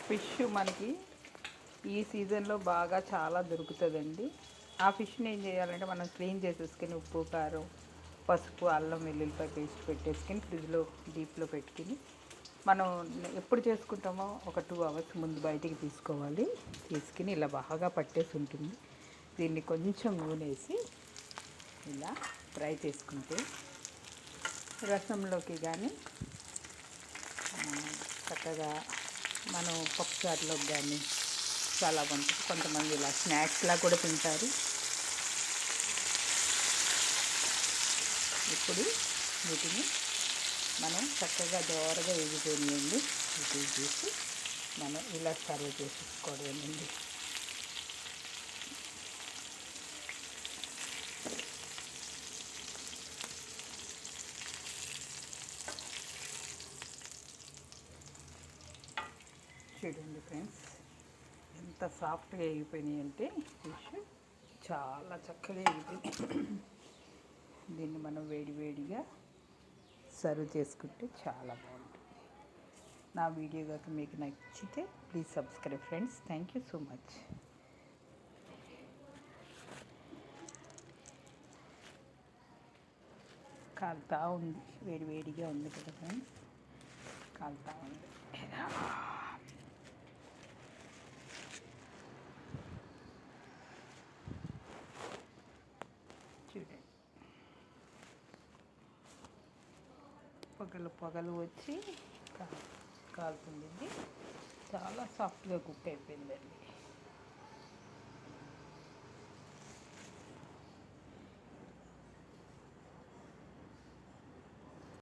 Fish మనకి ఈ సీజన్లో బాగా చాలా దొరుకుతుందండి. ఆ ఫిష్ని ఏం చేయాలంటే మనం క్లీన్ చేసేసుకుని ఉప్పు కారం పసుపు అల్లం వెల్లుల్లిపాయ పేస్ట్ పెట్టేసుకుని ఫ్రిడ్జ్లో డీప్లో పెట్టుకుని మనం ఎప్పుడు చేసుకుంటామో ఒక 2 అవర్స్ ముందు బయటికి తీసుకోవాలి. తీసుకుని ఇలా బాగా పట్టేసి ఉంటుంది. దీన్ని కొంచెం నూనెసి ఇలా ఫ్రై చేసుకుంటే రసంలోకి కానీ చక్కగా మనం పప్పుచారులోకి కానీ చాలా బాగుంటుంది. కొంతమంది ఇలా స్నాక్స్లా కూడా తింటారు. ఇప్పుడు వీటిని మనం చక్కగా దోరగా వేగిపోయినాయండి. వీటిని తీసి మనం ఇలా సర్వ్ చేసుకోవడమేనండి. చూడండి ఫ్రెండ్స్, ఎంత సాఫ్ట్గా వేగిపోయినాయి అంటే ఫిష్ చాలా చక్కగా వేగిపోయింది. దీన్ని మనం వేడివేడిగా సర్వ్ చేసుకుంటే చాలా బాగుంటుంది. నా వీడియో కనుక మీకు నచ్చితే please subscribe friends. Thank you so much. కాలుతా ఉంది, వేడివేడిగా ఉంది కదా ఫ్రెండ్స్, కాలుతా ఉంది. చూడండి, పొగలు వచ్చి కాలుతుంది. చాలా సాఫ్ట్గా కుక్ అయిపోయిందండి.